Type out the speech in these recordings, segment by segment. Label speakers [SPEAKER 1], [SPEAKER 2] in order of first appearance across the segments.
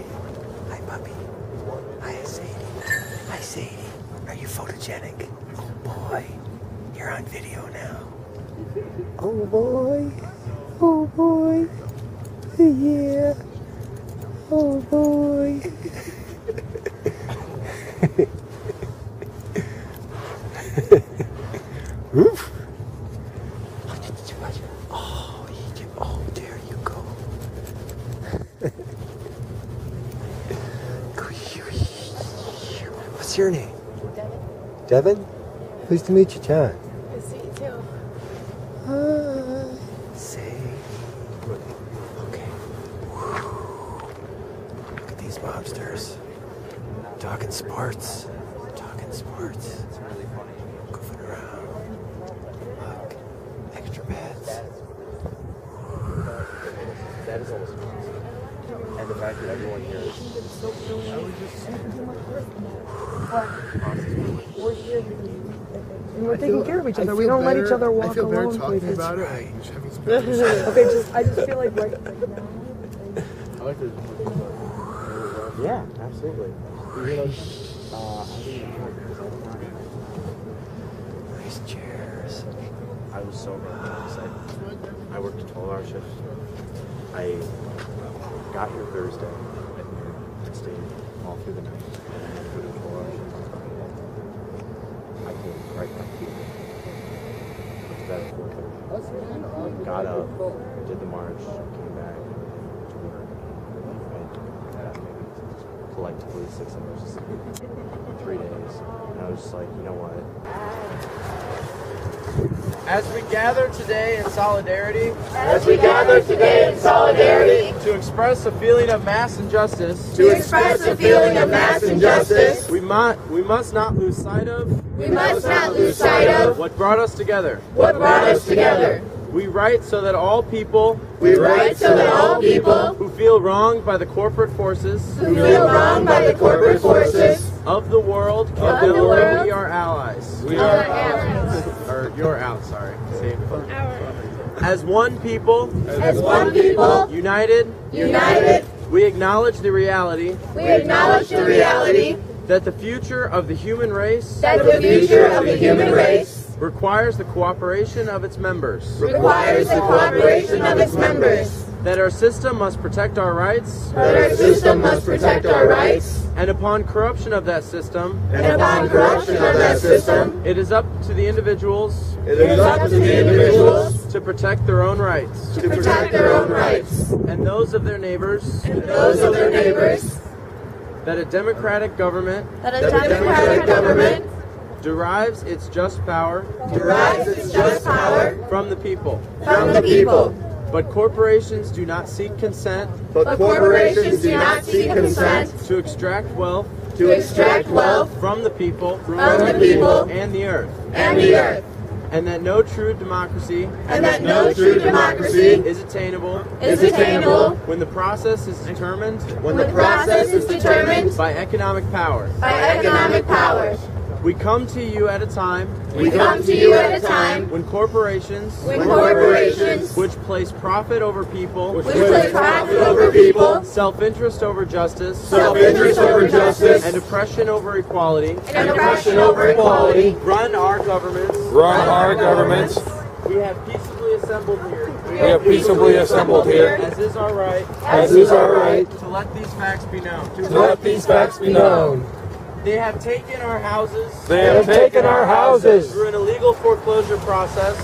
[SPEAKER 1] puppy. Hi, puppy. Hi, Sadie. Hi, Sadie. Are you photogenic? Oh, boy. You're on video now. Oh, boy. Oh, boy. Yeah. Oh, boy. Oof. Oh, there you go. What's your name?
[SPEAKER 2] Devin.
[SPEAKER 1] Devin? Pleased to meet you, John.
[SPEAKER 2] Good to see you too.
[SPEAKER 1] Say. Okay. Look at these mobsters. Talking sports. Talking sports. It's really funny. Goofing around. Look. Extra beds.
[SPEAKER 3] That is almost amazing. And the fact that everyone here is...
[SPEAKER 2] We're here and we're taking care of each other. We don't let each other walk alone.
[SPEAKER 4] I feel better talking about it.
[SPEAKER 1] Right.
[SPEAKER 2] Okay, I just feel like right now.
[SPEAKER 4] I like the...
[SPEAKER 3] Yeah, absolutely.
[SPEAKER 1] Nice chairs.
[SPEAKER 3] I was so bad because I worked a 12-hour shift. I got here Thursday and stayed all through the night. And for the 12-hour shift, I came right back here. Went to bed at 4:30. Got up, did the march, came back to work, and maybe collectively 6 hours of sleep in 3 days. And I was just like, you know what?
[SPEAKER 5] As we gather today in solidarity, to express a feeling of mass injustice, we must not lose sight of what brought us together. We write so that all people who feel wronged by the corporate forces of the world can know that we are allies. Or you're out, sorry. See? As one people, united, we acknowledge the reality that the future of the human race requires the cooperation of its members. That our system must protect our rights. And upon corruption of that system, it is up to the individuals to protect their own rights. And those of their neighbors. That a democratic government derives its just power from the people. But corporations do not seek consent to extract wealth from the people and the earth. And that no true democracy is attainable when the process is determined by economic power. We come to you at a time when corporations which place profit over people, self-interest over justice, and oppression over equality, run our governments. We have peaceably assembled here. As is our right. To let these facts be known. They have taken our houses. Through an illegal foreclosure process.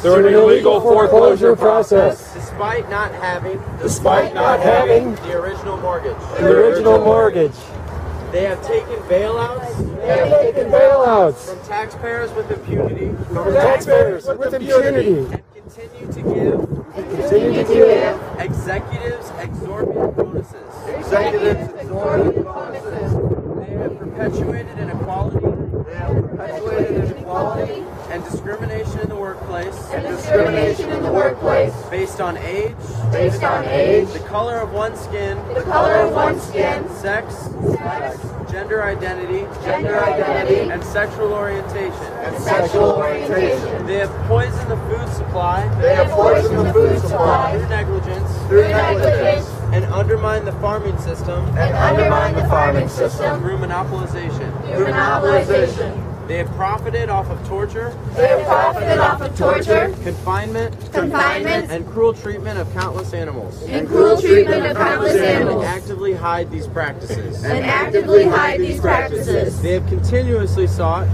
[SPEAKER 5] Despite not having the original mortgage. They have taken bailouts. From taxpayers with impunity. And continue to give executives exorbitant bonuses. They have perpetuated inequality and discrimination in the workplace based on age, the color of one's skin, sex, gender identity, and sexual orientation. They have poisoned the food supply through negligence and undermine the farming system through monopolization. They have profited off of torture, confinement, and cruel treatment of countless animals. And actively hide these practices. They have continuously sought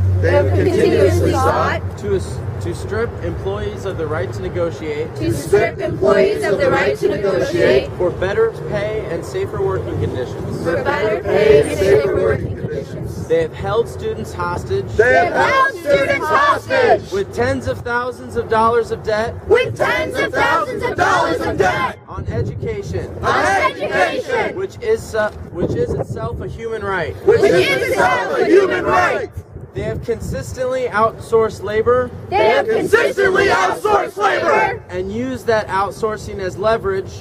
[SPEAKER 5] to strip employees of the right to negotiate for better pay and safer working conditions. They have held students hostage with tens of thousands of dollars of debt on education, which is itself a human right. They have consistently outsourced labor and use that outsourcing as leverage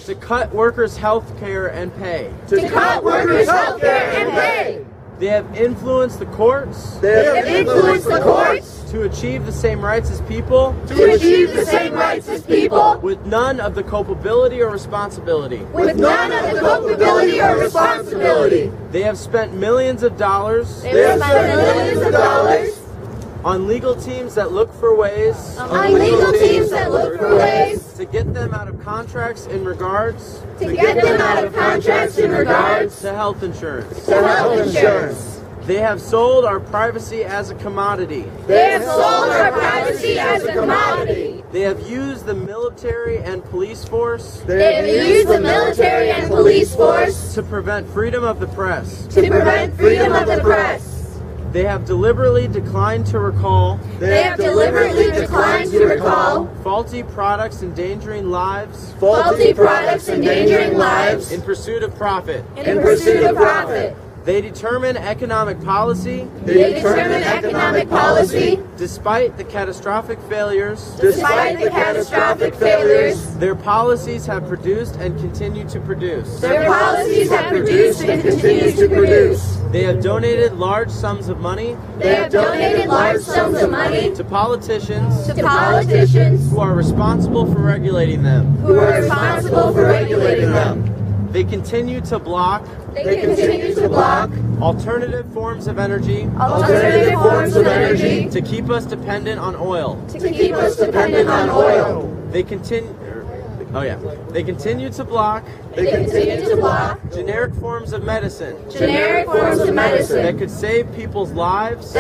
[SPEAKER 5] to cut workers' health care and pay. They have influenced the courts to achieve the same rights as people with none of the culpability or responsibility. They have spent millions of dollars on legal teams that look for ways to get them out of contracts in regards to health insurance. They have sold our privacy as a commodity. They have used the military and police force to prevent freedom of the press. They have deliberately declined to recall faulty products endangering lives in pursuit of profit. They determine economic policy despite the catastrophic failures their policies have produced and continue to produce. They have donated large sums of money to politicians who are responsible for regulating them. They continue to block alternative forms of energy to keep us dependent on oil. They continue to block generic forms of medicine that could save people's lives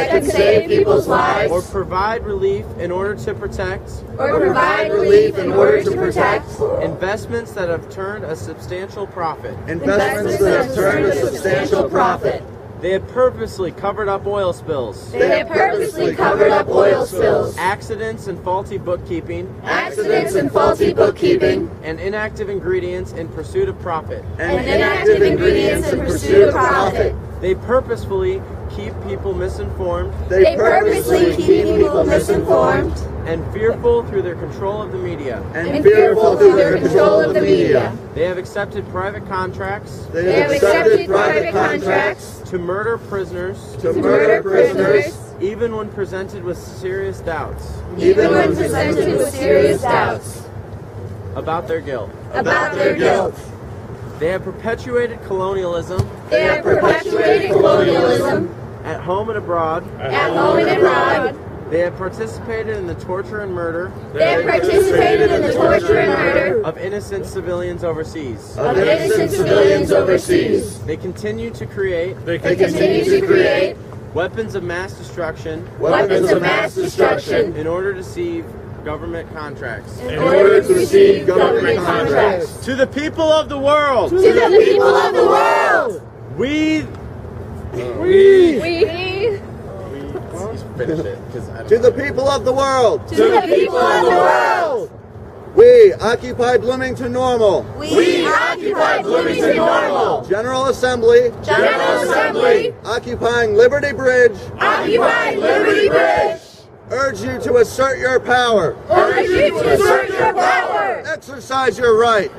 [SPEAKER 5] or provide relief in order to protect investments that have turned a substantial profit. They have purposely covered up oil spills. Accidents and faulty bookkeeping. And inactive ingredients in pursuit of profit. They purposefully keep people misinformed. And fearful through their control of the media. They have accepted private contracts. To murder prisoners. Even when presented with serious doubts. About their guilt. They have perpetuated colonialism. At home and abroad. They have participated in the torture and murder of innocent civilians overseas. They continue to create weapons of mass destruction in order to receive government contracts. To the people of the world. We finish it,
[SPEAKER 6] to the people of the world. We occupy Bloomington Normal. General Assembly. Occupying Liberty Bridge. Urge you to assert your power. Exercise your right.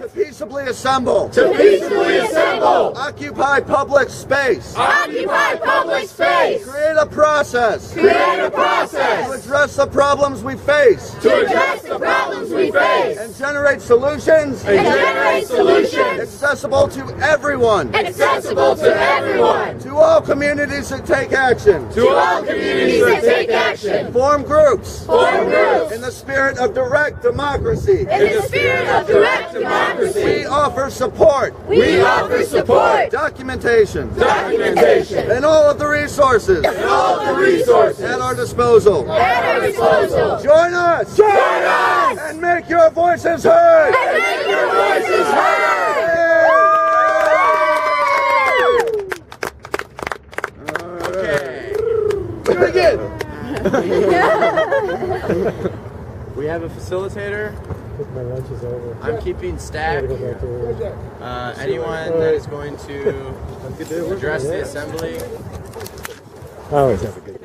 [SPEAKER 6] To peaceably assemble.
[SPEAKER 7] To peacefully assemble.
[SPEAKER 6] Occupy public space.
[SPEAKER 7] Occupy public space.
[SPEAKER 6] Create a process.
[SPEAKER 7] Create a process.
[SPEAKER 6] To address the problems we face.
[SPEAKER 7] To address the problems we face.
[SPEAKER 6] And generate solutions.
[SPEAKER 7] And generate solutions.
[SPEAKER 6] Accessible to everyone.
[SPEAKER 7] Accessible to everyone.
[SPEAKER 6] To all communities that take action.
[SPEAKER 7] To all communities that take action.
[SPEAKER 6] Form groups.
[SPEAKER 7] Form groups.
[SPEAKER 6] In the spirit of direct democracy.
[SPEAKER 7] In the spirit of direct democracy.
[SPEAKER 6] We offer support.
[SPEAKER 7] We offer support.
[SPEAKER 6] Documentation.
[SPEAKER 7] Documentation.
[SPEAKER 6] And all of the resources.
[SPEAKER 7] And all of the resources.
[SPEAKER 6] At our disposal.
[SPEAKER 7] At our disposal.
[SPEAKER 6] Join us.
[SPEAKER 7] Join us.
[SPEAKER 6] And make your voices heard.
[SPEAKER 7] And make your voices heard.
[SPEAKER 5] Okay.
[SPEAKER 6] Begin.
[SPEAKER 5] We have a facilitator.
[SPEAKER 4] My lunch is over.
[SPEAKER 5] I'm keeping stack. Anyone that is going to address the assembly.
[SPEAKER 4] I always have a good